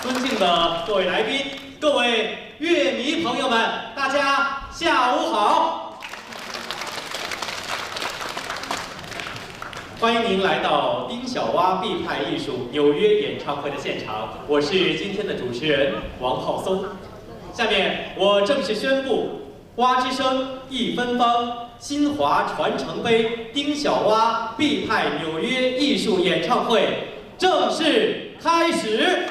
尊敬的各位来宾、各位乐迷朋友们，大家下午好！欢迎您来到丁小蛙 B 派艺术纽约演唱会的现场，我是今天的主持人王浩松。下面我正式宣布，蛙之声一芬芳新华传承杯丁小蛙 B 派纽约艺术演唱会正式开始。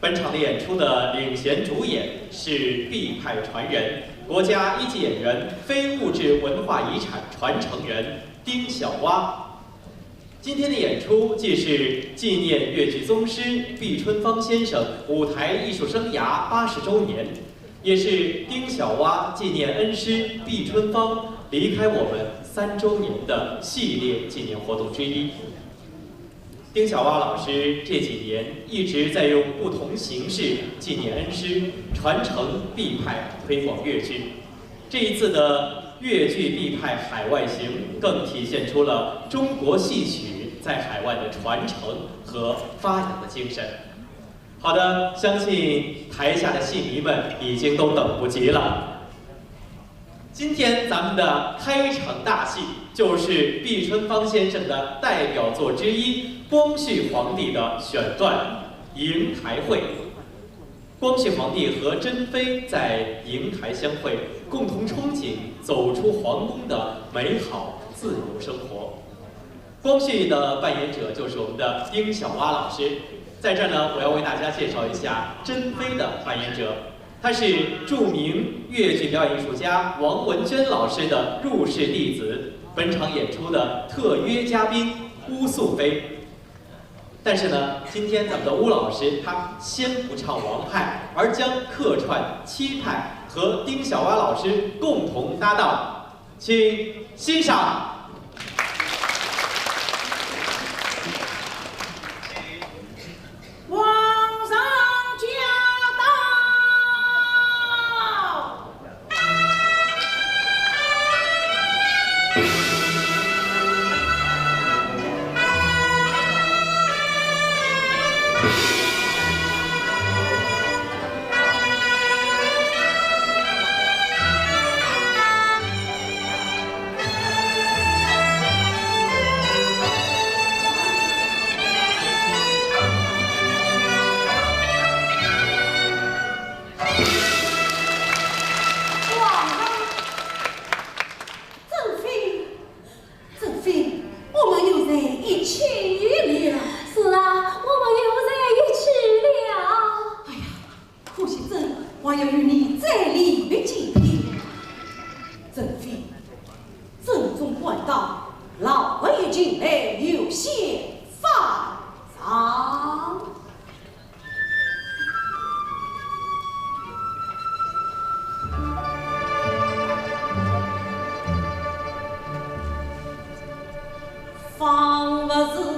本场的演出的领衔主演是 B 派传人、国家一级演员、非物质文化遗产传承人丁小蛙。今天的演出既是纪念越剧宗师毕春芳先生舞台艺术生涯80周年，也是丁小蛙纪念恩师毕春芳离开我们3周年的系列纪念活动之一。丁小蛙老师这几年一直在用不同形式纪念恩师，传承 B 派，推广粤剧。这一次的粤剧 B 派海外行，更体现出了中国戏曲在海外的传承和发扬的精神。好的，相信台下的戏迷们已经都等不及了。今天咱们的开场大戏就是毕春芳先生的代表作之一光绪皇帝的选段《瀛台会》。光绪皇帝和珍妃在瀛台相会，共同憧憬走出皇宫的美好自由生活。光绪的扮演者就是我们的丁小蛙老师。在这儿呢，我要为大家介绍一下珍妃的扮演者。他是著名粤剧表演艺术家王文娟老师的入室弟子，本场演出的特约嘉宾乌素妃。但是呢，今天咱们的乌老师他先不唱王派，而将客串七派，和丁小蛙老师共同搭档，请欣赏。我要与你再立于今天，珍妃，正宗管道，老魏进来有些放张。放不是。